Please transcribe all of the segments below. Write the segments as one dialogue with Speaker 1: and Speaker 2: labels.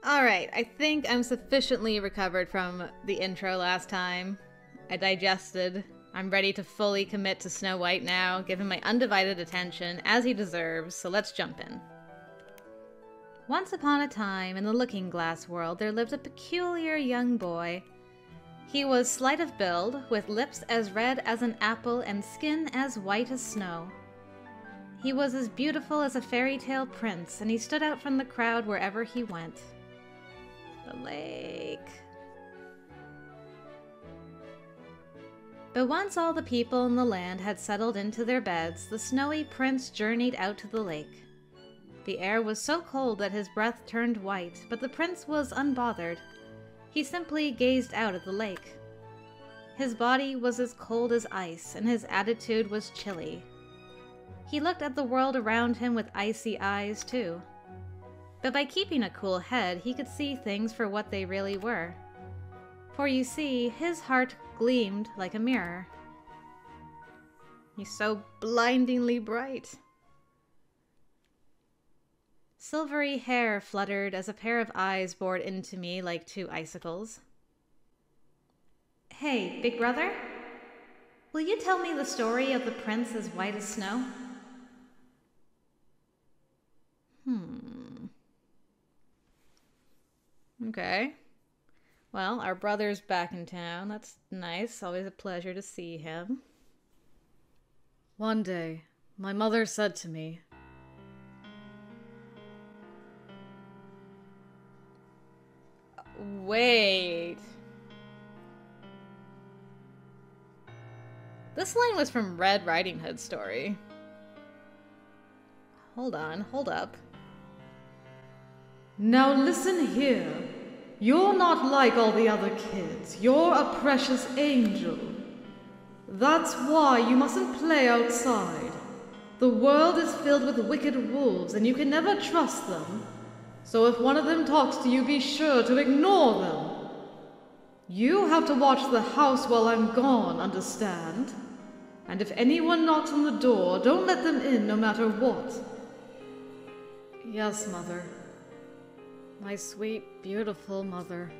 Speaker 1: Alright, I think I'm sufficiently recovered from the intro last time. I digested. I'm ready to fully commit to Snow White now, give him my undivided attention, as he deserves, so let's jump in. Once upon a time, in the looking-glass world, there lived a peculiar young boy. He was slight of build, with lips as red as an apple and skin as white as snow. He was as beautiful as a fairy tale prince, and he stood out from the crowd wherever he went. The lake. But once all the people in the land had settled into their beds, the snowy prince journeyed out to the lake. The air was so cold that his breath turned white, but the prince was unbothered. He simply gazed out at the lake. His body was as cold as ice, and his attitude was chilly. He looked at the world around him with icy eyes, too. But by keeping a cool head, he could see things for what they really were. For you see, his heart gleamed like a mirror. He's so blindingly bright. Silvery hair fluttered as a pair of eyes bored into me like two icicles. Hey, big brother? Will you tell me the story of the prince as white as snow? Okay. Well, our brother's back in town. That's nice. Always a pleasure to see him.
Speaker 2: One day, my mother said to me,
Speaker 1: Wait. This line was from Red Riding Hood's story. Hold on, hold up.
Speaker 2: "Now listen here. You're not like all the other kids. You're a precious angel. That's why you mustn't play outside. The world is filled with wicked wolves, and you can never trust them. So if one of them talks to you, be sure to ignore them. You have to watch the house while I'm gone, understand? And if anyone knocks on the door, don't let them in no matter what." Yes, Mother. My sweet, beautiful mother.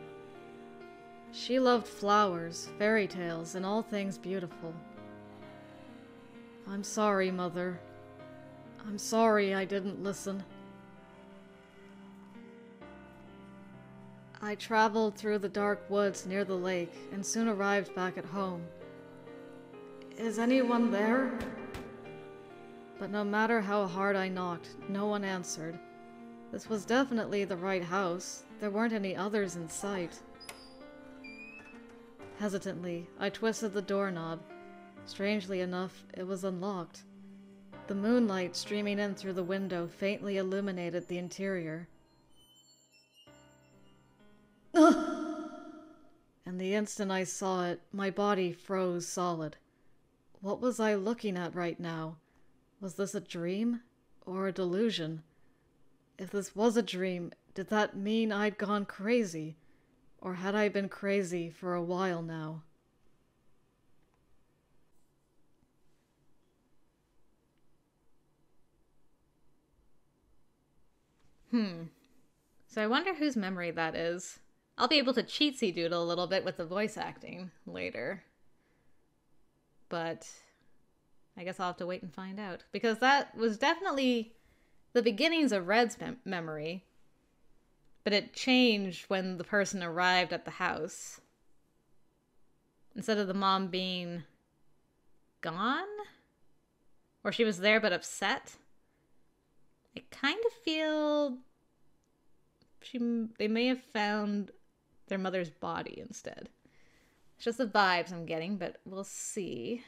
Speaker 2: She loved flowers, fairy tales, and all things beautiful. I'm sorry, Mother. I'm sorry I didn't listen. I traveled through the dark woods near the lake and soon arrived back at home. Is anyone there? But no matter how hard I knocked, no one answered. This was definitely the right house. There weren't any others in sight. Hesitantly, I twisted the doorknob. Strangely enough, it was unlocked. The moonlight streaming in through the window faintly illuminated the interior. And the instant I saw it, my body froze solid. What was I looking at right now? Was this a dream? Or a delusion? If this was a dream, did that mean I'd gone crazy? Or had I been crazy for a while now?
Speaker 1: So I wonder whose memory that is. I'll be able to cheatsy doodle a little bit with the voice acting later. But I guess I'll have to wait and find out. Because that was definitely the beginnings of Red's memory. But it changed when the person arrived at the house. Instead of the mom being gone? Or she was there but upset? I kind of feel they may have found their mother's body instead. It's just the vibes I'm getting, but we'll see.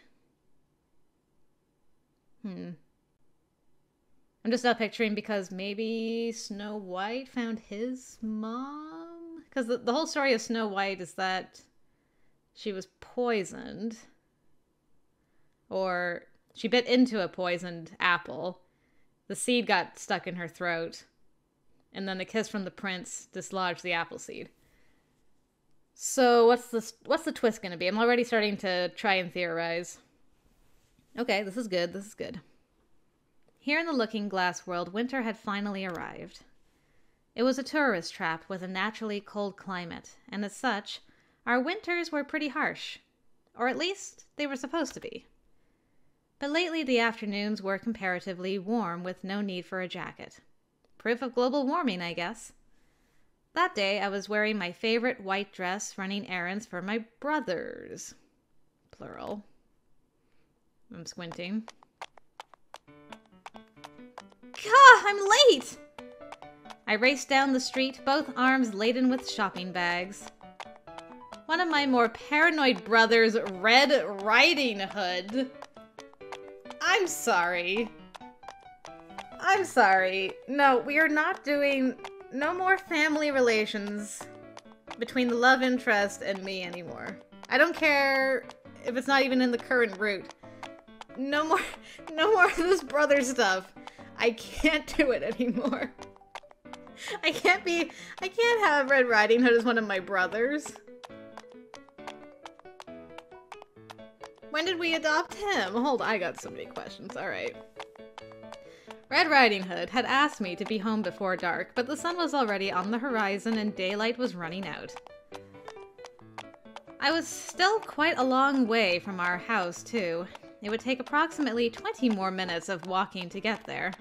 Speaker 1: I'm just not picturing because maybe Snow White found his mom? Because the whole story of Snow White is that she was poisoned. Or she bit into a poisoned apple. The seed got stuck in her throat. And then the kiss from the prince dislodged the apple seed. So what's the twist going to be? I'm already starting to try and theorize. Okay, this is good. This is good. Here in the Looking Glass world, winter had finally arrived. It was a tourist trap with a naturally cold climate, and as such, our winters were pretty harsh. Or at least, they were supposed to be. But lately the afternoons were comparatively warm with no need for a jacket. Proof of global warming, I guess. That day I was wearing my favorite white dress running errands for my brothers. Plural. I'm squinting. Gah, I'm late! I raced down the street, both arms laden with shopping bags. One of my more paranoid brothers, Red Riding Hood. I'm sorry. I'm sorry. No, we are not doing no more family relations between the love interest and me anymore. I don't care if it's not even in the current route. No more of this brother stuff. I can't do it anymore. I can't have Red Riding Hood as one of my brothers. When did we adopt him? Hold on, I got so many questions. Alright. Red Riding Hood had asked me to be home before dark, but the sun was already on the horizon and daylight was running out. I was still quite a long way from our house, too. It would take approximately 20 more minutes of walking to get there.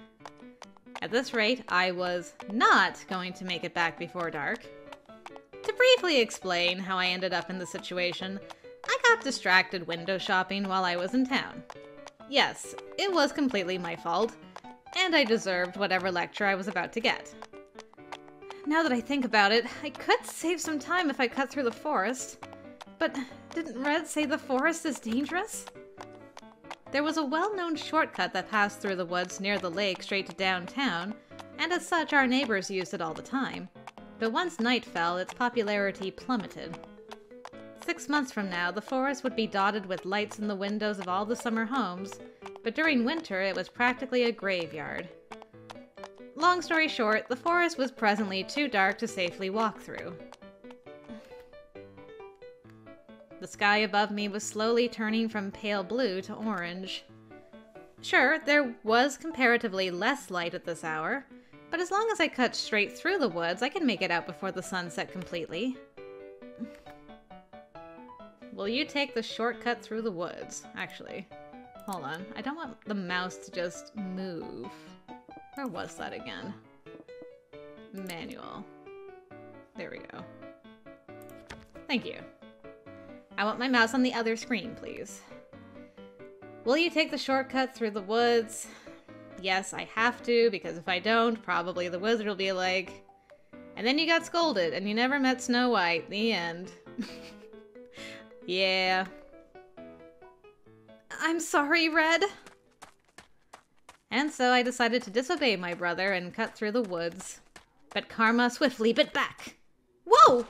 Speaker 1: At this rate, I was not going to make it back before dark. To briefly explain how I ended up in the situation, I got distracted window shopping while I was in town. Yes, it was completely my fault, and I deserved whatever lecture I was about to get. Now that I think about it, I could save some time if I cut through the forest. But didn't Red say the forest is dangerous? There was a well-known shortcut that passed through the woods near the lake straight to downtown, and as such our neighbors used it all the time. But once night fell, its popularity plummeted. 6 months from now, the forest would be dotted with lights in the windows of all the summer homes, but during winter it was practically a graveyard. Long story short, the forest was presently too dark to safely walk through. The sky above me was slowly turning from pale blue to orange. Sure, there was comparatively less light at this hour, but as long as I cut straight through the woods, I could make it out before the sun set completely. Will you take the shortcut through the woods? Actually, hold on. I don't want the mouse to just move. Where was that again? Manual. There we go. Thank you. I want my mouse on the other screen, please. Will you take the shortcut through the woods? Yes, I have to, because if I don't, probably the wizard will be like, and then you got scolded, and you never met Snow White. The end. Yeah. I'm sorry, Red. And so I decided to disobey my brother and cut through the woods. But karma swiftly bit back. Whoa!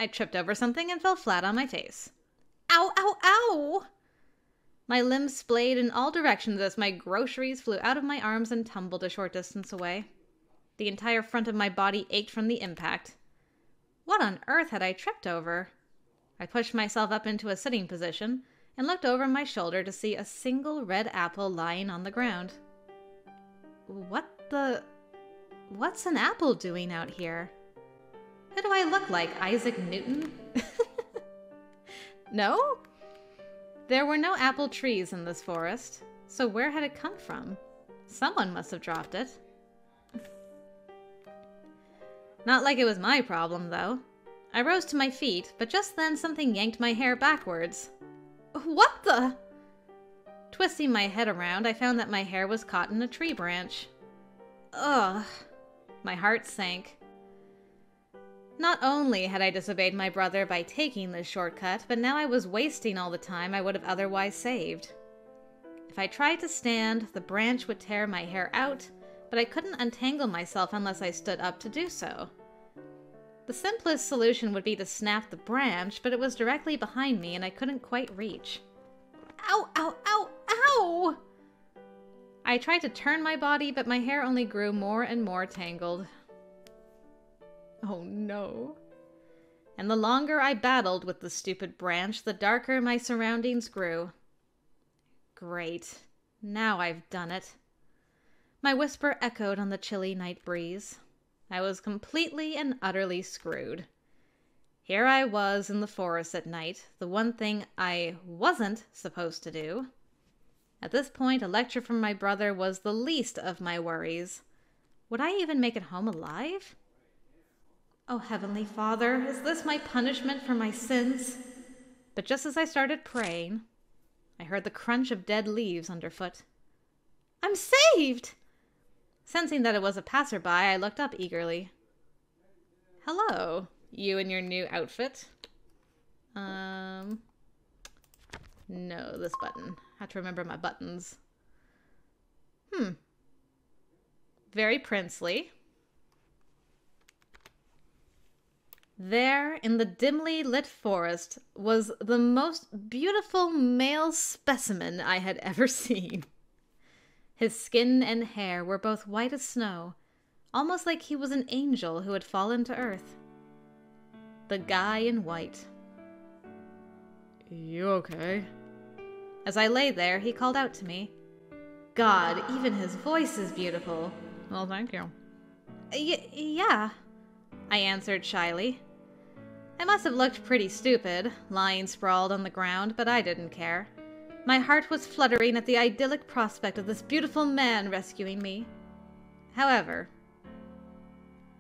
Speaker 1: I tripped over something and fell flat on my face. Ow, ow, ow! My limbs splayed in all directions as my groceries flew out of my arms and tumbled a short distance away. The entire front of my body ached from the impact. What on earth had I tripped over? I pushed myself up into a sitting position and looked over my shoulder to see a single red apple lying on the ground. What's an apple doing out here? Who do I look like, Isaac Newton? No? There were no apple trees in this forest, so where had it come from? Someone must have dropped it. Not like it was my problem, though. I rose to my feet, but just then something yanked my hair backwards. What the? Twisting my head around, I found that my hair was caught in a tree branch. Ugh. My heart sank. Not only had I disobeyed my brother by taking this shortcut, but now I was wasting all the time I would have otherwise saved. If I tried to stand, the branch would tear my hair out, but I couldn't untangle myself unless I stood up to do so. The simplest solution would be to snap the branch, but it was directly behind me and I couldn't quite reach. Ow, ow, ow, ow! I tried to turn my body, but my hair only grew more and more tangled. Oh no. And the longer I battled with the stupid branch, the darker my surroundings grew. Great. Now I've done it. My whisper echoed on the chilly night breeze. I was completely and utterly screwed. Here I was in the forest at night, the one thing I wasn't supposed to do. At this point, a lecture from my brother was the least of my worries. Would I even make it home alive? Oh, Heavenly Father, is this my punishment for my sins? But just as I started praying, I heard the crunch of dead leaves underfoot. I'm saved! Sensing that it was a passerby, I looked up eagerly. Hello, you in your new outfit. No, this button. I have to remember my buttons. Very princely. There, in the dimly lit forest, was the most beautiful male specimen I had ever seen. His skin and hair were both white as snow, almost like he was an angel who had fallen to earth. The guy in white.
Speaker 2: You okay?
Speaker 1: As I lay there, he called out to me. God, even his voice is beautiful.
Speaker 2: Well, thank you.
Speaker 1: Yeah, I answered shyly. I must have looked pretty stupid, lying sprawled on the ground, but I didn't care. My heart was fluttering at the idyllic prospect of this beautiful man rescuing me. However...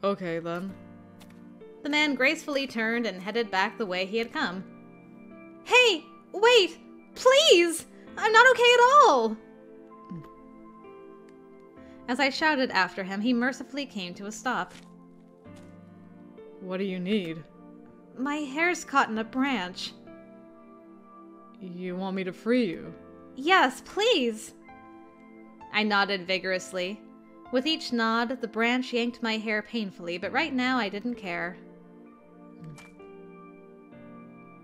Speaker 2: Okay, then.
Speaker 1: The man gracefully turned and headed back the way he had come. Hey! Wait! Please! I'm not okay at all! As I shouted after him, he mercifully came to a stop.
Speaker 2: What do you need?
Speaker 1: My hair's caught in a branch.
Speaker 2: You want me to free you?
Speaker 1: Yes, please! I nodded vigorously. With each nod, the branch yanked my hair painfully, but right now I didn't care.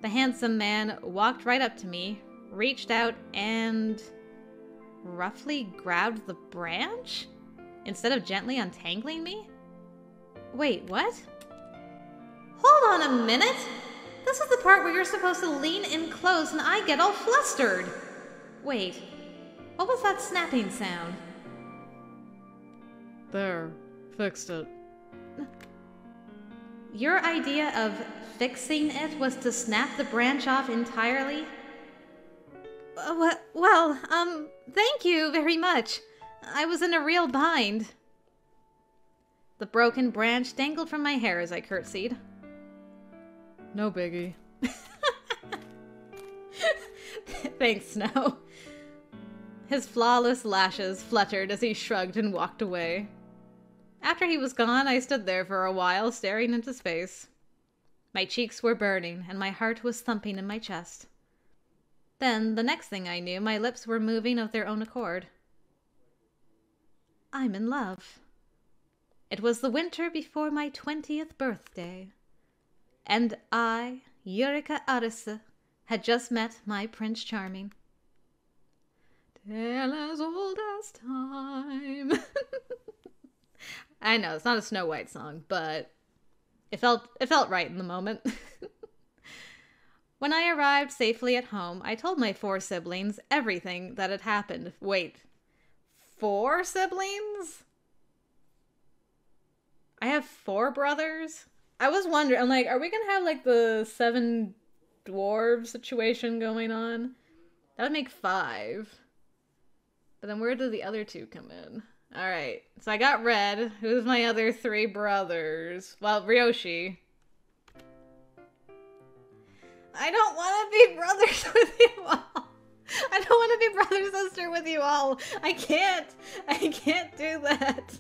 Speaker 1: The handsome man walked right up to me, reached out, and roughly grabbed the branch? Instead of gently untangling me? Wait, what? Hold on a minute! This is the part where you're supposed to lean in close and I get all flustered. Wait, what was that snapping sound?
Speaker 2: There, fixed it.
Speaker 1: Your idea of fixing it was to snap the branch off entirely? Well, thank you very much. I was in a real bind. The broken branch dangled from my hair as I curtsied.
Speaker 2: No biggie.
Speaker 1: Thanks, Snow. His flawless lashes fluttered as he shrugged and walked away. After he was gone, I stood there for a while, staring into space. My cheeks were burning, and my heart was thumping in my chest. Then, the next thing I knew, my lips were moving of their own accord. I'm in love. It was the winter before my 20th birthday. And I, Eureka Arisu, had just met my Prince Charming. Tale as old as time. I know, it's not a Snow White song, but it felt right in the moment. When I arrived safely at home, I told my 4 siblings everything that had happened. Wait, 4 siblings? I have 4 brothers? I was wondering, I'm like, are we gonna have like the 7 dwarves situation going on? That would make 5. But then where do the other 2 come in? Alright, so I got Red. Who's my other 3 brothers? Well, Ryoshi. I don't want to be brothers with you all. I don't want to be brother-sister with you all. I can't do that.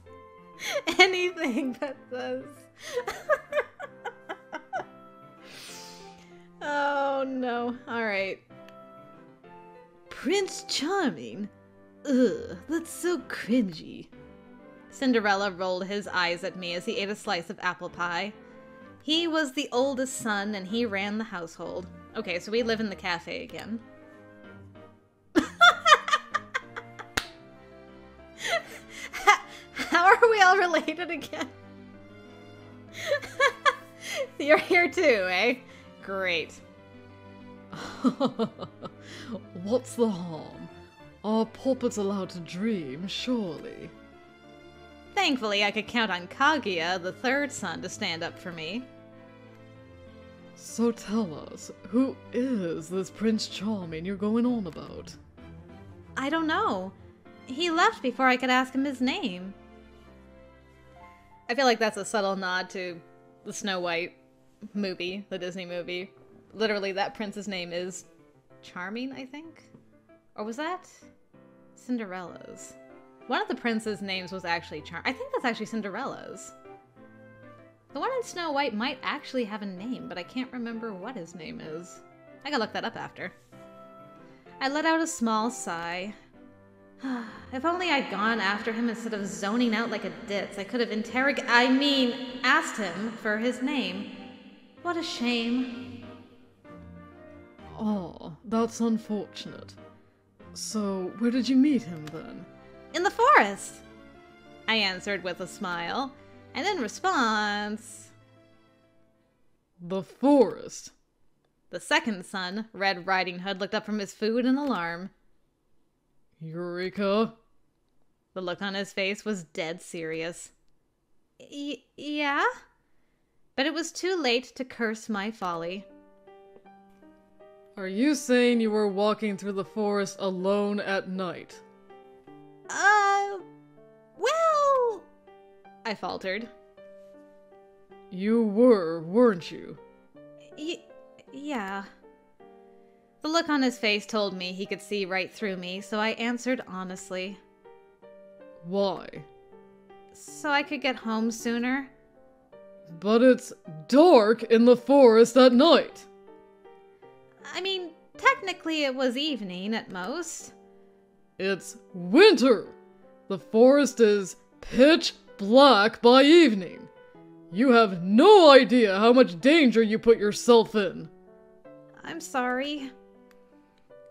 Speaker 1: Anything that says... Oh no. Alright. Prince Charming? Ugh, that's so cringy. Cinderella rolled his eyes at me as he ate a slice of apple pie. He was the oldest son and he ran the household. Okay, so we live in the cafe again. How are we all related again? You're here too, eh? Great.
Speaker 2: What's the harm? Our puppet's allowed to dream, surely.
Speaker 1: Thankfully, I could count on Kaguya, the third son, to stand up for me.
Speaker 2: So tell us, who is this Prince Charming you're going on about?
Speaker 1: I don't know. He left before I could ask him his name. I feel like that's a subtle nod to the Snow White movie, the Disney movie. Literally, that prince's name is Charming, I think? Or was that Cinderella's? One of the prince's names was actually I think that's actually Cinderella's. The one in Snow White might actually have a name, but I can't remember what his name is. I gotta look that up after. I let out a small sigh. If only I'd gone after him instead of zoning out like a ditz, I could have asked him for his name. What a shame.
Speaker 2: Oh, that's unfortunate. So, where did you meet him then?
Speaker 1: In the forest, I answered with a smile, and in response...
Speaker 2: The forest?
Speaker 1: The second son, Red Riding Hood, looked up from his food in alarm.
Speaker 2: Eureka?
Speaker 1: The look on his face was dead serious. Yeah? But it was too late to curse my folly.
Speaker 2: Are you saying you were walking through the forest alone at night?
Speaker 1: Well... I faltered.
Speaker 2: You were, weren't you?
Speaker 1: Yeah. The look on his face told me he could see right through me, so I answered honestly.
Speaker 2: Why?
Speaker 1: So I could get home sooner.
Speaker 2: But it's dark in the forest at night.
Speaker 1: I mean, technically it was evening at most.
Speaker 2: It's winter! The forest is pitch black by evening. You have no idea how much danger you put yourself in.
Speaker 1: I'm sorry.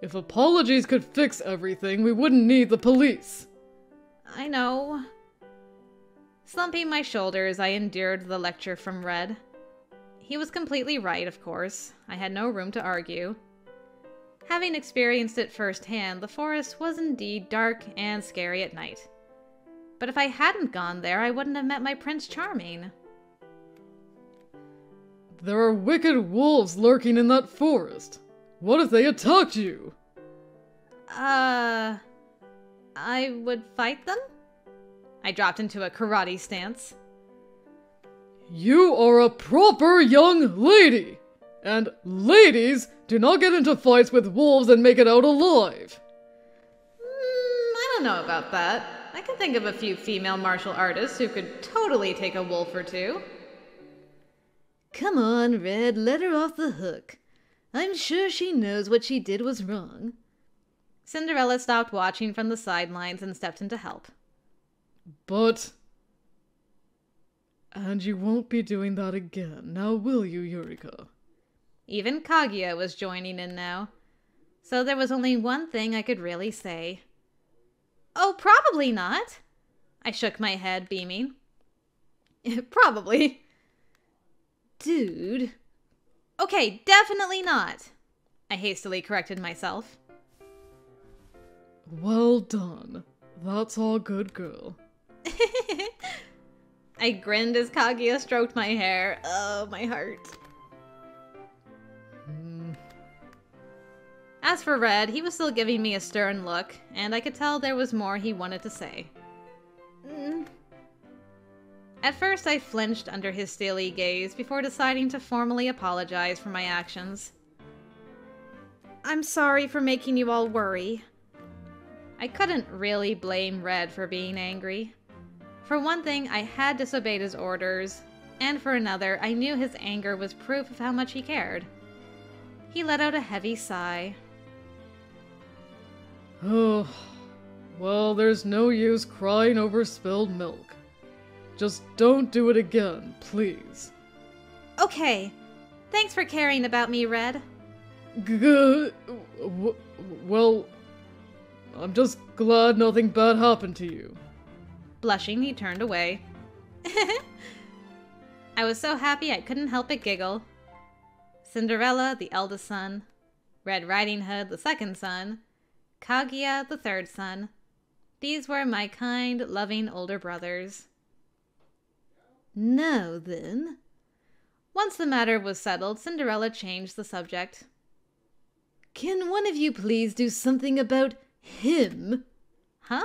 Speaker 2: If apologies could fix everything, we wouldn't need the police.
Speaker 1: I know. Slumping my shoulders, I endured the lecture from Red. He was completely right, of course. I had no room to argue. Having experienced it firsthand, the forest was indeed dark and scary at night. But if I hadn't gone there, I wouldn't have met my Prince Charming.
Speaker 2: There are wicked wolves lurking in that forest. What if they attacked you?
Speaker 1: I would fight them? I dropped into a karate stance.
Speaker 2: You are a proper young lady! And ladies do not get into fights with wolves and make it out alive!
Speaker 1: I don't know about that. I can think of a few female martial artists who could totally take a wolf or two. Come on, Red, let her off the hook. I'm sure she knows what she did was wrong. Cinderella stopped watching from the sidelines and stepped in to help.
Speaker 2: But... And you won't be doing that again, now will you, Eureka?
Speaker 1: Even Kaguya was joining in now. So there was only one thing I could really say. Oh, probably not. I shook my head, beaming. Probably. Dude. Okay, definitely not. I hastily corrected myself.
Speaker 2: Well done. That's all good, girl.
Speaker 1: I grinned as Kaguya stroked my hair. Oh, my heart. As for Red, he was still giving me a stern look, and I could tell there was more he wanted to say. At first, I flinched under his steely gaze before deciding to formally apologize for my actions. I'm sorry for making you all worry. I couldn't really blame Red for being angry. For one thing, I had disobeyed his orders, and for another, I knew his anger was proof of how much he cared. He let out a heavy sigh.
Speaker 2: Oh, well, there's no use crying over spilled milk. Just don't do it again, please.
Speaker 1: Okay. Thanks for caring about me, Red.
Speaker 2: Well, I'm just glad nothing bad happened to you.
Speaker 1: Blushing, he turned away. I was so happy I couldn't help but giggle. Cinderella, the eldest son. Red Riding Hood, the second son. Kaguya, the third son. These were my kind, loving older brothers. Now then. Once the matter was settled, Cinderella changed the subject. Can one of you please do something about him? Huh?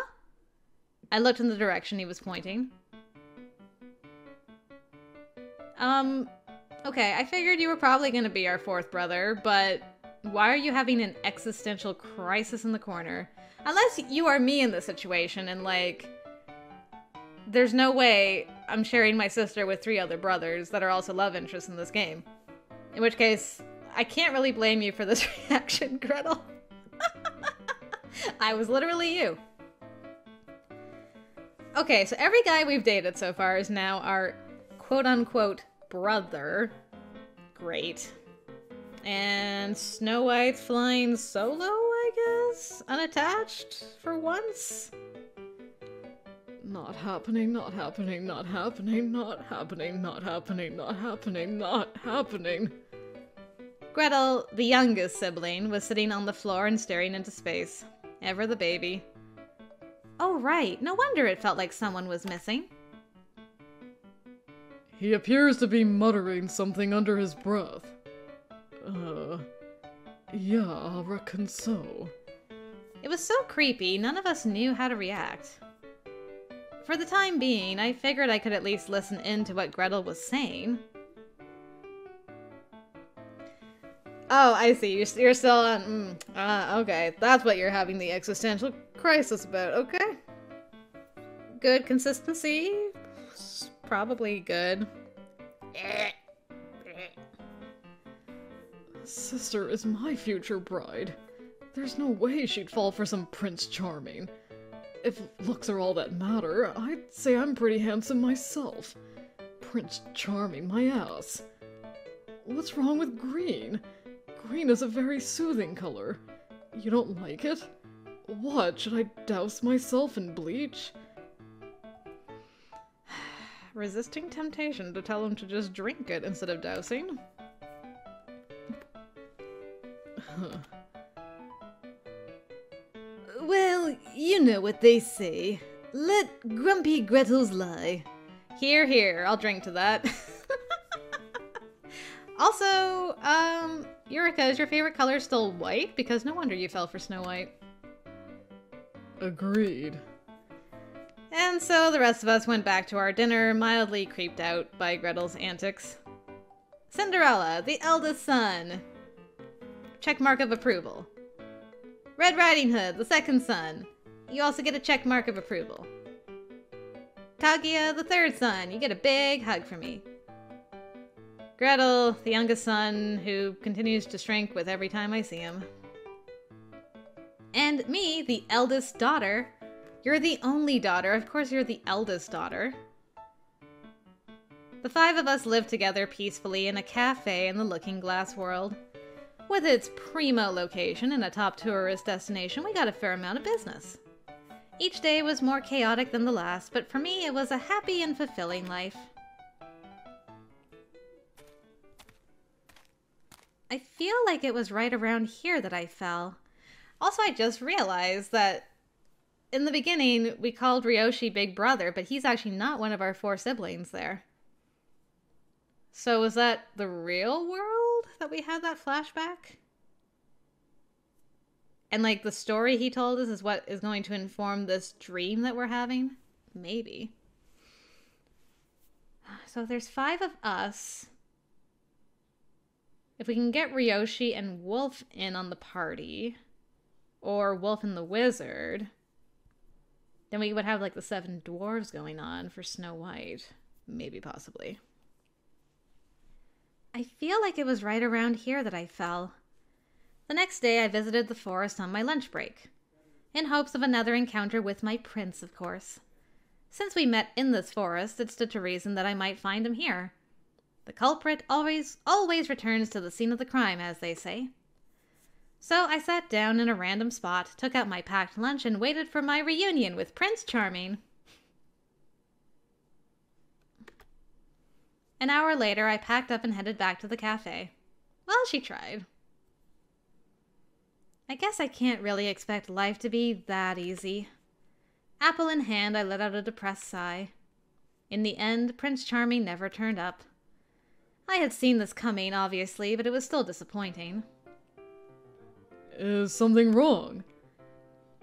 Speaker 1: I looked in the direction he was pointing. Okay, I figured you were probably going to be our fourth brother, but why are you having an existential crisis in the corner? Unless you are me in this situation and, like, there's no way I'm sharing my sister with 3 other brothers that are also love interests in this game. In which case, I can't really blame you for this reaction, Gretel. I was literally you. Okay, so every guy we've dated so far is now our quote-unquote brother. Great. And Snow White's flying solo, I guess? Unattached, for once?
Speaker 2: Not happening, not happening, not happening, not happening, not happening, not happening, not happening.
Speaker 1: Gretel, the youngest sibling, was sitting on the floor and staring into space. Ever the baby. Oh right, no wonder it felt like someone was missing.
Speaker 2: He appears to be muttering something under his breath. Yeah, I reckon so.
Speaker 1: It was so creepy, none of us knew how to react. For the time being, I figured I could at least listen in to what Gretel was saying. Oh, I see. You're still on... okay. That's what you're having the existential crisis about. Okay. Good consistency. Probably good.
Speaker 2: Sister is my future bride. There's no way she'd fall for some Prince Charming. If looks are all that matter, I'd say I'm pretty handsome myself. Prince Charming, my ass. What's wrong with green? Green is a very soothing color. You don't like it? What, should I douse myself in bleach?
Speaker 1: Resisting temptation to tell him to just drink it instead of dousing. Well, you know what they say. Let grumpy Gretels lie. Here, here, I'll drink to that. Also, Eureka, is your favorite color still white? Because no wonder you fell for Snow White.
Speaker 2: Agreed.
Speaker 1: And so the rest of us went back to our dinner, mildly creeped out by Gretel's antics. Cinderella, the eldest son. Check mark of approval. Red Riding Hood, the second son. You also get a check mark of approval. Kaguya, the third son. You get a big hug from me. Gretel, the youngest son, who continues to shrink with every time I see him. And me, the eldest daughter. You're the only daughter. Of course you're the eldest daughter. The 5 of us live together peacefully in a cafe in the Looking Glass world. With its primo location and a top tourist destination, we got a fair amount of business. Each day was more chaotic than the last, but for me it was a happy and fulfilling life. I feel like it was right around here that I fell. Also, I just realized that in the beginning we called Ryoshi Big Brother, but he's actually not one of our 4 siblings there. So was that the real world that we had that flashback? And like the story he told us is what is going to inform this dream that we're having? Maybe. So there's 5 of us. If we can get Ryoshi and Wolf in on the party, or Wolf and the Wizard, then we would have like the 7 dwarves going on for Snow White. Maybe, possibly. I feel like it was right around here that I fell. The next day I visited the forest on my lunch break, in hopes of another encounter with my prince, of course. Since we met in this forest, it stood to reason that I might find him here. The culprit always returns to the scene of the crime, as they say. So I sat down in a random spot, took out my packed lunch, and waited for my reunion with Prince Charming. An hour later, I packed up and headed back to the cafe. Well, she tried. I guess I can't really expect life to be that easy. Apple in hand, I let out a depressed sigh. In the end, Prince Charming never turned up. I had seen this coming, obviously, but it was still disappointing.
Speaker 2: Is something wrong?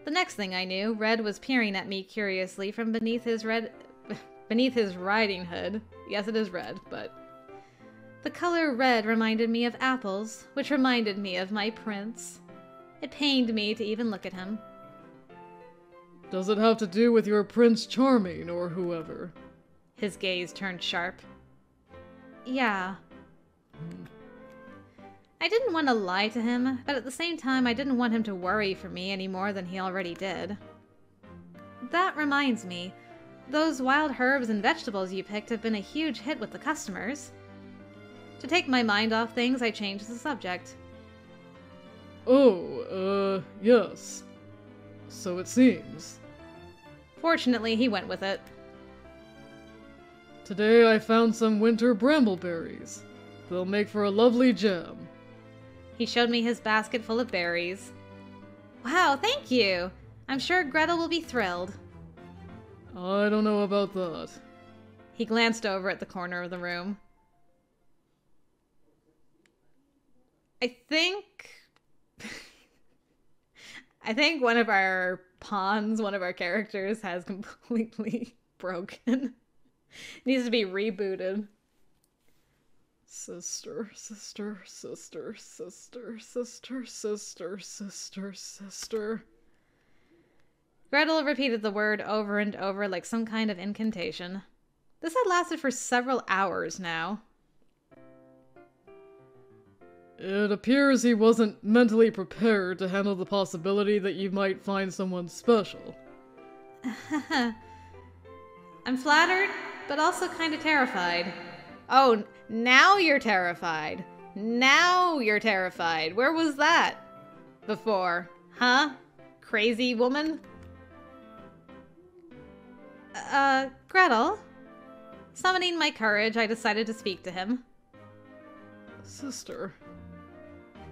Speaker 1: The next thing I knew, Red was peering at me curiously from beneath his riding hood. Yes, it is red, but... The color red reminded me of apples, which reminded me of my prince. It pained me to even look at him.
Speaker 2: Does it have to do with your Prince Charming or whoever?
Speaker 1: His gaze turned sharp. Yeah. I didn't want to lie to him, but at the same time I didn't want him to worry for me any more than he already did. That reminds me, those wild herbs and vegetables you picked have been a huge hit with the customers. To take my mind off things, I changed the subject.
Speaker 2: Oh, yes. So it seems.
Speaker 1: Fortunately, he went with it.
Speaker 2: Today I found some winter brambleberries. They'll make for a lovely jam.
Speaker 1: He showed me his basket full of berries. Wow, thank you! I'm sure Gretel will be thrilled.
Speaker 2: I don't know about that.
Speaker 1: He glanced over at the corner of the room. I think one of our pawns, one of our characters, has completely broken. Needs to be rebooted.
Speaker 2: Sister, sister, sister, sister, sister, sister, sister, sister.
Speaker 1: Gretel repeated the word over and over like some kind of incantation. This had lasted for several hours now.
Speaker 2: It appears he wasn't mentally prepared to handle the possibility that you might find someone special.
Speaker 1: I'm flattered, but also kind of terrified. Oh, now you're terrified. Now you're terrified. Where was that before? Huh? Crazy woman? Gretel? Summoning my courage, I decided to speak to him.
Speaker 2: Sister.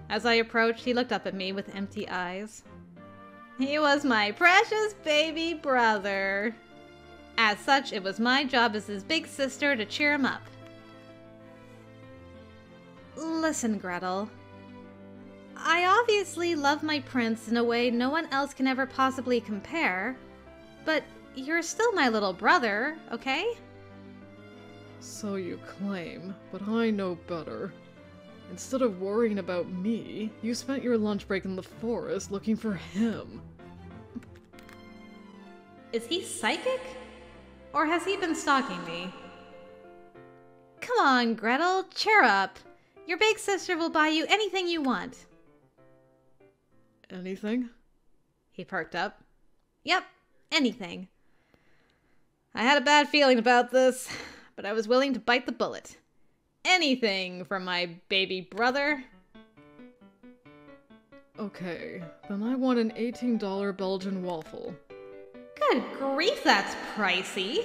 Speaker 1: As I approached, he looked up at me with empty eyes. He was my precious baby brother. As such, it was my job as his big sister to cheer him up. Listen, Gretel. I obviously love my prince in a way no one else can ever possibly compare, but you're still my little brother, okay?
Speaker 2: So you claim, but I know better. Instead of worrying about me, you spent your lunch break in the forest looking for him.
Speaker 1: Is he psychic? Or has he been stalking me? Come on, Gretel, cheer up. Your big sister will buy you anything you want.
Speaker 2: Anything?
Speaker 1: He perked up. Yep, anything. I had a bad feeling about this, but I was willing to bite the bullet. Anything for my baby brother.
Speaker 2: Okay, then I want an $18 Belgian waffle.
Speaker 1: Good grief, that's pricey.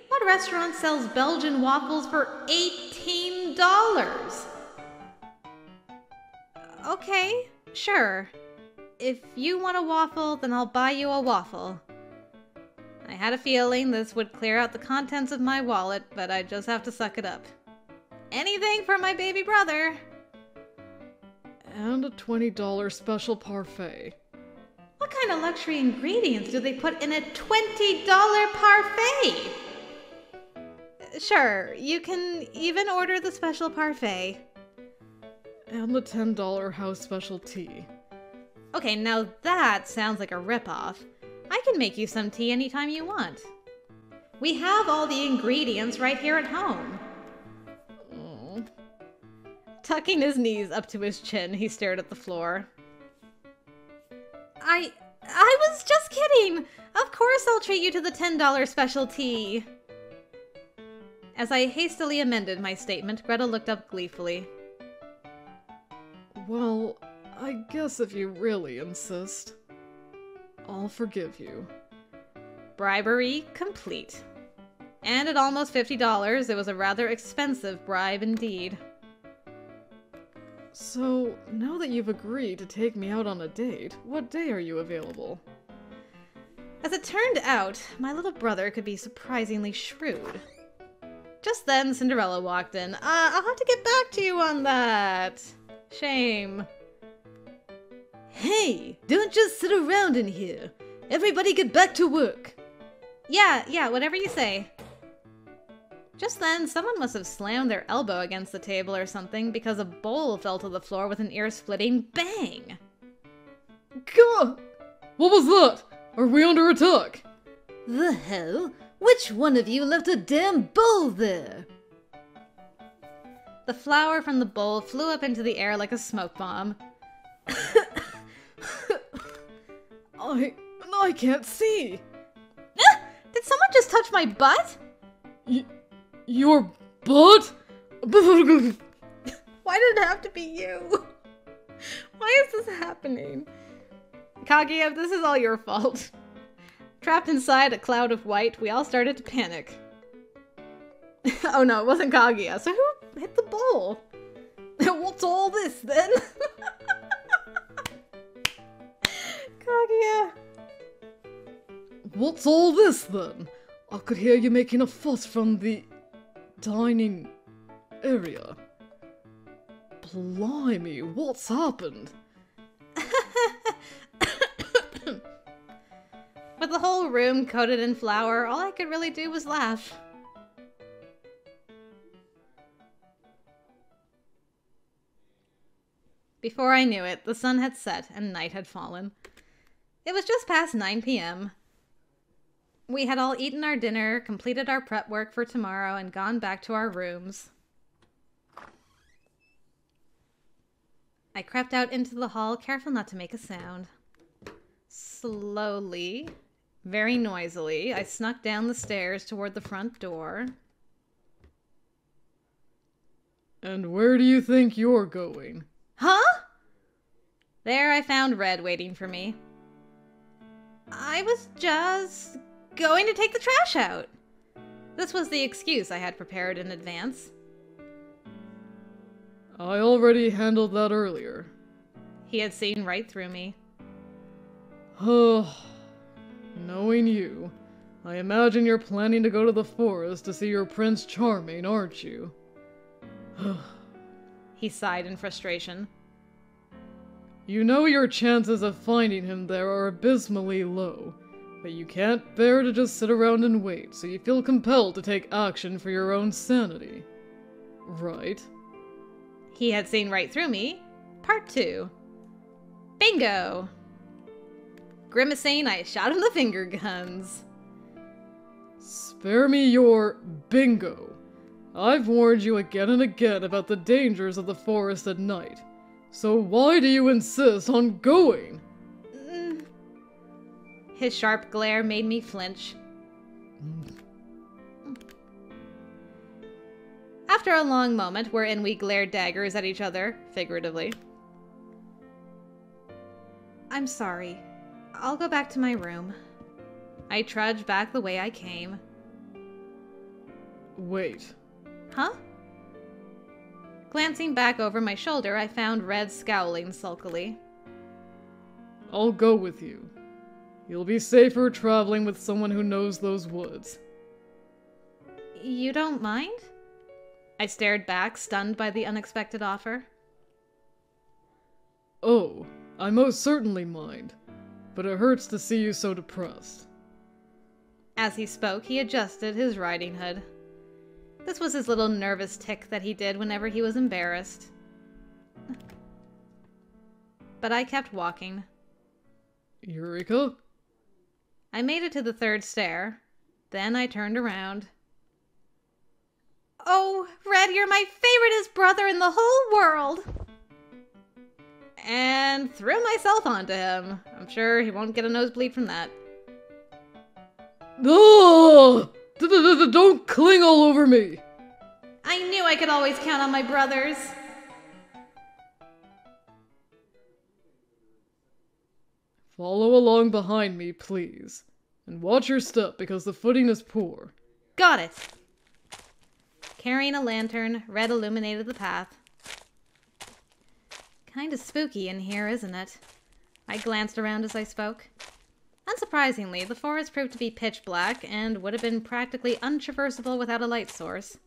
Speaker 1: What restaurant sells Belgian waffles for $18? Okay, sure. If you want a waffle, then I'll buy you a waffle. I had a feeling this would clear out the contents of my wallet, but I'd just have to suck it up. Anything for my baby brother.
Speaker 2: And a $20 special parfait.
Speaker 1: What kind of luxury ingredients do they put in a $20 parfait? Sure, you can even order the special parfait.
Speaker 2: And the $10 house special tea.
Speaker 1: Okay, now that sounds like a ripoff. I can make you some tea anytime you want. We have all the ingredients right here at home.
Speaker 2: Oh.
Speaker 1: Tucking his knees up to his chin, he stared at the floor. I was just kidding! Of course I'll treat you to the $10 special tea! As I hastily amended my statement, Gretel looked up gleefully.
Speaker 2: Well, I guess if you really insist, I'll forgive you.
Speaker 1: Bribery complete. And at almost $50, it was a rather expensive bribe indeed.
Speaker 2: So, now that you've agreed to take me out on a date, what day are you available?
Speaker 1: As it turned out, my little brother could be surprisingly shrewd. Just then, Cinderella walked in. I'll have to get back to you on that. Shame.
Speaker 2: Hey, don't just sit around in here. Everybody get back to work.
Speaker 1: Yeah, whatever you say. Just then, someone must have slammed their elbow against the table or something because a bowl fell to the floor with an ear-splitting bang.
Speaker 2: God! What was that? Are we under attack?
Speaker 3: The hell? Which one of you left a damn bowl there?
Speaker 1: The flour from the bowl flew up into the air like a smoke bomb.
Speaker 2: I can't see.
Speaker 1: Did someone just touch my butt?
Speaker 2: Your butt?
Speaker 1: Why did it have to be you? Why is this happening? Kaguya, this is all your fault. Trapped inside a cloud of white, we all started to panic. Oh no, it wasn't Kaguya, so who hit the bowl? What's all this then? Kaguya.
Speaker 2: What's all this then? I could hear you making a fuss from the dining area. Blimey, what's happened?
Speaker 1: With the whole room coated in flour, all I could really do was laugh. Before I knew it, the sun had set and night had fallen. It was just past 9 p.m. We had all eaten our dinner, completed our prep work for tomorrow, and gone back to our rooms. I crept out into the hall, careful not to make a sound. Slowly, very noisily, I snuck down the stairs toward the front door.
Speaker 2: And where do you think you're going?
Speaker 1: Huh? There I found Red waiting for me. I was just going to take the trash out. This was the excuse I had prepared in advance.
Speaker 2: I already handled that earlier.
Speaker 1: He had seen right through me.
Speaker 2: Knowing you, I imagine you're planning to go to the forest to see your Prince Charming, aren't you?
Speaker 1: He sighed in frustration.
Speaker 2: You know your chances of finding him there are abysmally low, but you can't bear to just sit around and wait, so you feel compelled to take action for your own sanity. Right?
Speaker 1: He had seen right through me. Part 2. Bingo! Grimacing, I shot him the finger guns.
Speaker 2: Spare me your bingo. I've warned you again and again about the dangers of the forest at night. So why do you insist on going?
Speaker 1: His sharp glare made me flinch. After a long moment wherein we glared daggers at each other, figuratively. I'm sorry. I'll go back to my room. I trudged back the way I came.
Speaker 2: Wait.
Speaker 1: Huh? Glancing back over my shoulder, I found Red scowling sulkily.
Speaker 2: I'll go with you. You'll be safer traveling with someone who knows those woods.
Speaker 1: You don't mind? I stared back, stunned by the unexpected offer.
Speaker 2: Oh, I most certainly mind, but it hurts to see you so depressed.
Speaker 1: As he spoke, he adjusted his riding hood. This was his little nervous tick that he did whenever he was embarrassed. But I kept walking.
Speaker 2: Eureka?
Speaker 1: I made it to the third stair. Then I turned around. Oh, Red, you're my favoriteest brother in the whole world! And threw myself onto him. I'm sure he won't get a nosebleed from that.
Speaker 2: Oh! Don't cling all over me!
Speaker 1: I knew I could always count on my brothers.
Speaker 2: Follow along behind me, please. And watch your step, because the footing is poor.
Speaker 1: Got it. Carrying a lantern, Red illuminated the path. Kinda spooky in here, isn't it? I glanced around as I spoke. Unsurprisingly, the forest proved to be pitch black and would have been practically untraversable without a light source.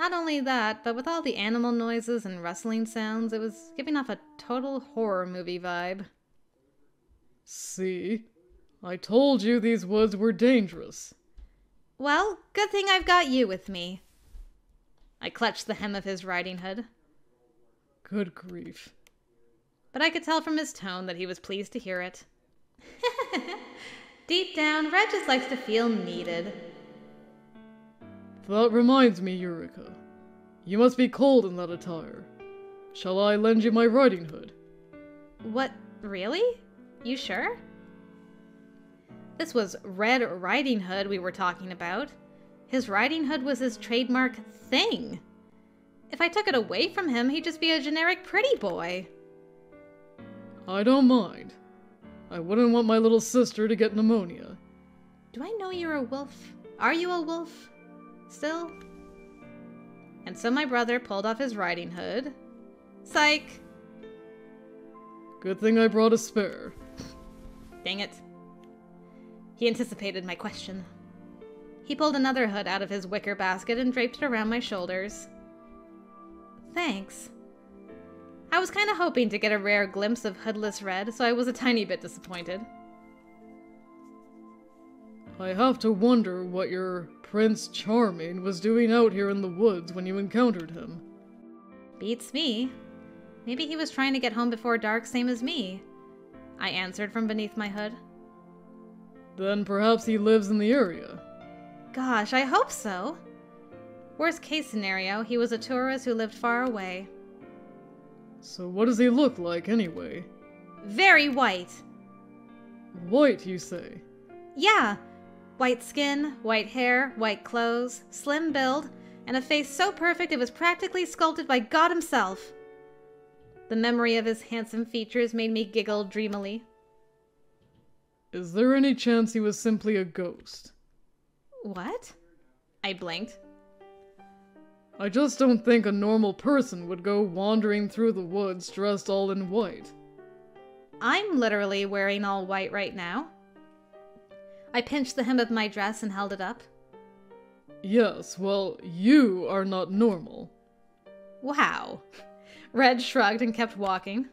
Speaker 1: Not only that, but with all the animal noises and rustling sounds, it was giving off a total horror movie vibe.
Speaker 2: See? I told you these woods were dangerous.
Speaker 1: Well, good thing I've got you with me. I clutched the hem of his riding hood.
Speaker 2: Good grief.
Speaker 1: But I could tell from his tone that he was pleased to hear it. Deep down, Red just likes to feel needed.
Speaker 2: That reminds me, Eureka. You must be cold in that attire. Shall I lend you my riding hood?
Speaker 1: What? Really? You sure? This was Red Riding Hood we were talking about. His riding hood was his trademark thing. If I took it away from him, he'd just be a generic pretty boy.
Speaker 2: I don't mind. I wouldn't want my little sister to get pneumonia.
Speaker 1: Do I know you're a wolf? Are you a wolf? Still? And so my brother pulled off his riding hood. Psych!
Speaker 2: Good thing I brought a spare.
Speaker 1: Dang it. He anticipated my question. He pulled another hood out of his wicker basket and draped it around my shoulders. Thanks. I was kind of hoping to get a rare glimpse of hoodless Red, so I was a tiny bit disappointed.
Speaker 2: I have to wonder what your Prince Charming was doing out here in the woods when you encountered him.
Speaker 1: Beats me. Maybe he was trying to get home before dark, same as me. I answered from beneath my hood.
Speaker 2: Then perhaps he lives in the area.
Speaker 1: Gosh, I hope so. Worst case scenario, he was a tourist who lived far away.
Speaker 2: So what does he look like anyway?
Speaker 1: Very white.
Speaker 2: White, you say?
Speaker 1: Yeah. White skin, white hair, white clothes, slim build, and a face so perfect it was practically sculpted by God himself. The memory of his handsome features made me giggle dreamily.
Speaker 2: Is there any chance he was simply a ghost?
Speaker 1: What? I blinked.
Speaker 2: I just don't think a normal person would go wandering through the woods dressed all in white.
Speaker 1: I'm literally wearing all white right now. I pinched the hem of my dress and held it up.
Speaker 2: Yes, well, you are not normal.
Speaker 1: Wow. Red shrugged and kept walking.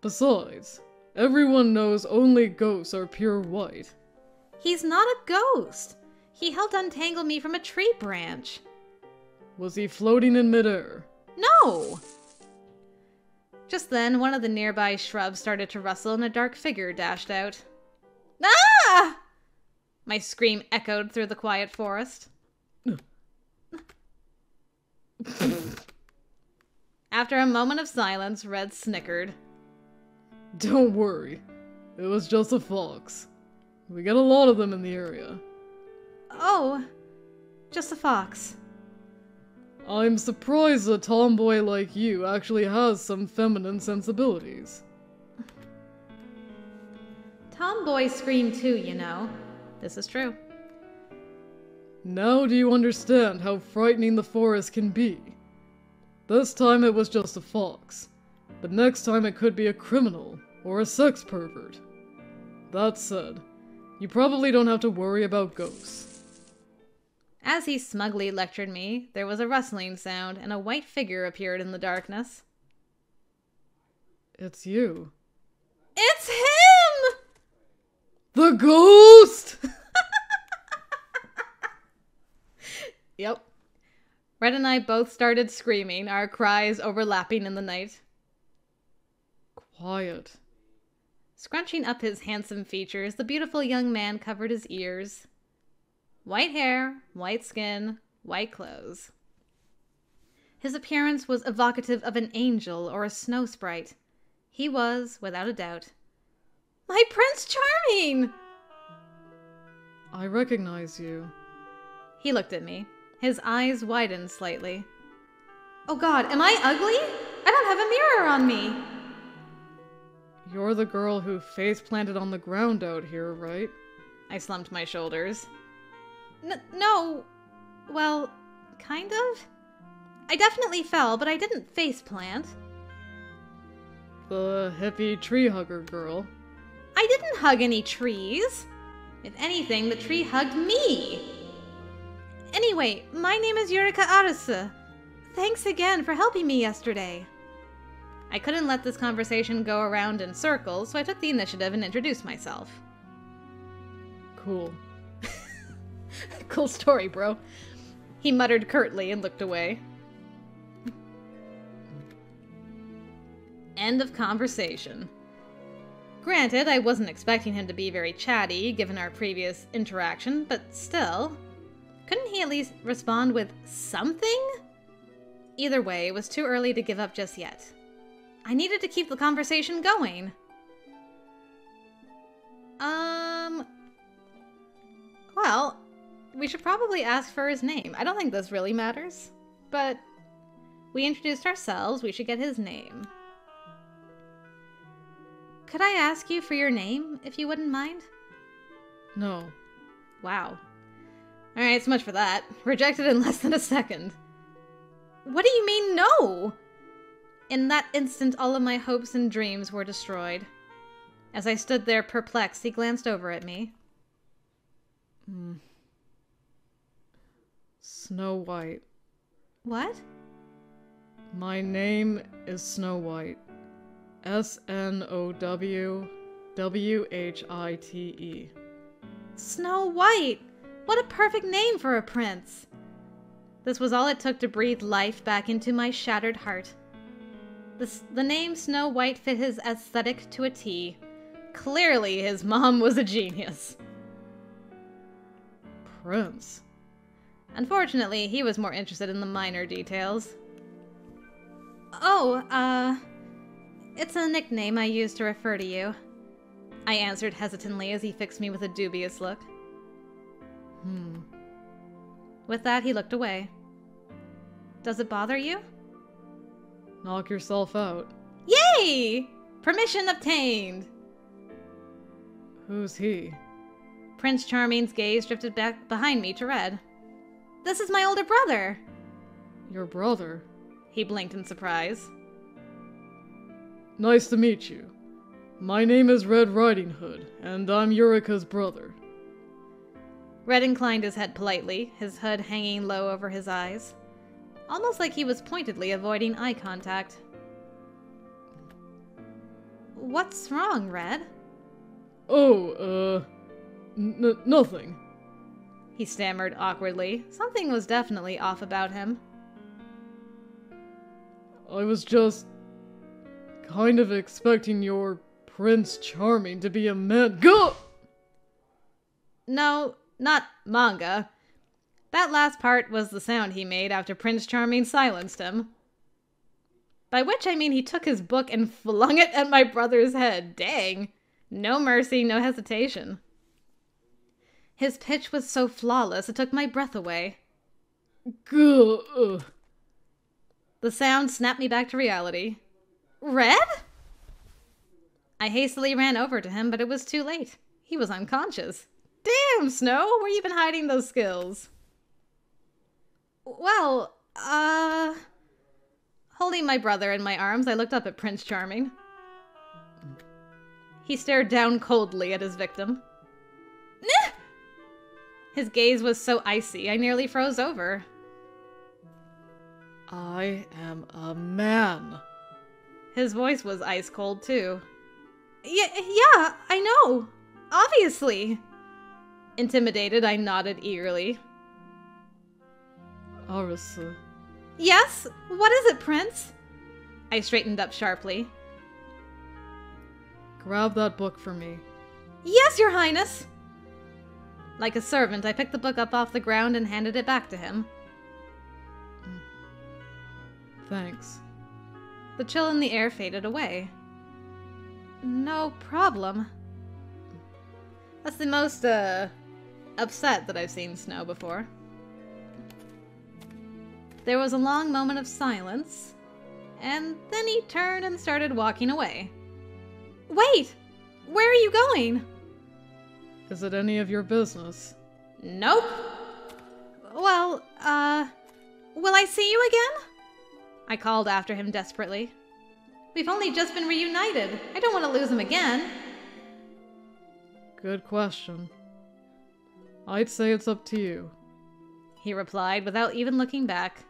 Speaker 2: Besides, everyone knows only ghosts are pure white.
Speaker 1: He's not a ghost. He helped untangle me from a tree branch.
Speaker 2: Was he floating in midair?
Speaker 1: No! Just then, one of the nearby shrubs started to rustle and a dark figure dashed out. Ah! My scream echoed through the quiet forest. After a moment of silence, Red snickered.
Speaker 2: Don't worry. It was just a fox. We get a lot of them in the area.
Speaker 1: Oh, just a fox.
Speaker 2: I'm surprised a tomboy like you actually has some feminine sensibilities.
Speaker 1: Tomboys scream too, you know. This is true.
Speaker 2: Now do you understand how frightening the forest can be? This time it was just a fox, but next time it could be a criminal or a sex pervert. That said, you probably don't have to worry about ghosts.
Speaker 1: As he smugly lectured me, there was a rustling sound and a white figure appeared in the darkness.
Speaker 2: It's you.
Speaker 1: It's him!
Speaker 2: The ghost!
Speaker 1: Yep. Red and I both started screaming, our cries overlapping in the night.
Speaker 2: Quiet.
Speaker 1: Scrunching up his handsome features, the beautiful young man covered his ears. White hair, white skin, white clothes. His appearance was evocative of an angel or a snow sprite. He was, without a doubt, my Prince Charming!
Speaker 2: I recognize you.
Speaker 1: He looked at me. His eyes widened slightly. Oh God, am I ugly? I don't have a mirror on me!
Speaker 2: You're the girl who face planted on the ground out here, right?
Speaker 1: I slumped my shoulders. No. Well, kind of. I definitely fell, but I didn't face plant.
Speaker 2: The hippie tree hugger girl.
Speaker 1: I didn't hug any trees. If anything, the tree hugged me. Anyway, my name is Yurika Arisu. Thanks again for helping me yesterday. I couldn't let this conversation go around in circles, so I took the initiative and introduced myself.
Speaker 2: Cool.
Speaker 1: Cool story, bro. He muttered curtly and looked away. End of conversation. Granted, I wasn't expecting him to be very chatty, given our previous interaction, but still. Couldn't he at least respond with something? Either way, it was too early to give up just yet. I needed to keep the conversation going. Well, we should probably ask for his name. I don't think this really matters, but we introduced ourselves. We should get his name. Could I ask you for your name, if you wouldn't mind?
Speaker 2: No.
Speaker 1: Wow. Alright, so much for that. Rejected in less than a second. What do you mean, no? In that instant, all of my hopes and dreams were destroyed. As I stood there perplexed, he glanced over at me.
Speaker 2: Snow White.
Speaker 1: What?
Speaker 2: My name is Snow White. Snowwhite.
Speaker 1: Snow White! What a perfect name for a prince! This was all it took to breathe life back into my shattered heart. The name Snow White fit his aesthetic to a T. Clearly, his mom was a genius.
Speaker 2: Prince?
Speaker 1: Unfortunately, he was more interested in the minor details. Oh, it's a nickname I use to refer to you. I answered hesitantly as he fixed me with a dubious look. With that, he looked away. Does it bother you?
Speaker 2: Knock yourself out.
Speaker 1: Yay! Permission obtained!
Speaker 2: Who's he?
Speaker 1: Prince Charming's gaze drifted back behind me to Red. This is my older brother!
Speaker 2: Your brother?
Speaker 1: He blinked in surprise.
Speaker 2: Nice to meet you. My name is Red Riding Hood, and I'm Yurika's brother.
Speaker 1: Red inclined his head politely, his hood hanging low over his eyes. Almost like he was pointedly avoiding eye contact. What's wrong, Red?
Speaker 2: Oh, nothing.
Speaker 1: He stammered awkwardly. Something was definitely off about him.
Speaker 2: I was just kind of expecting your Prince Charming to be a man. Go!
Speaker 1: No, not manga. That last part was the sound he made after Prince Charming silenced him. By which I mean he took his book and flung it at my brother's head. Dang. No mercy, no hesitation. His pitch was so flawless, it took my breath away.
Speaker 2: Gah.
Speaker 1: The sound snapped me back to reality. Red? I hastily ran over to him, but it was too late. He was unconscious. Damn, Snow, where you been hiding those skills? Well, holding my brother in my arms, I looked up at Prince Charming. He stared down coldly at his victim. Nah! His gaze was so icy, I nearly froze over.
Speaker 2: I am a man.
Speaker 1: His voice was ice cold, too. Yeah, I know. Obviously. Intimidated, I nodded eagerly.
Speaker 2: Arisu.
Speaker 1: Yes? What is it, Prince? I straightened up sharply.
Speaker 2: Grab that book for me.
Speaker 1: Yes, Your Highness! Like a servant, I picked the book up off the ground and handed it back to him.
Speaker 2: Thanks.
Speaker 1: The chill in the air faded away. No problem. That's the most, upset that I've seen Snow before. There was a long moment of silence, and then he turned and started walking away. Wait! Where are you going?
Speaker 2: Is it any of your business?
Speaker 1: Nope. Well, will I see you again? I called after him desperately. We've only just been reunited. I don't want to lose him again.
Speaker 2: Good question. I'd say it's up to you.
Speaker 1: he replied without even looking back.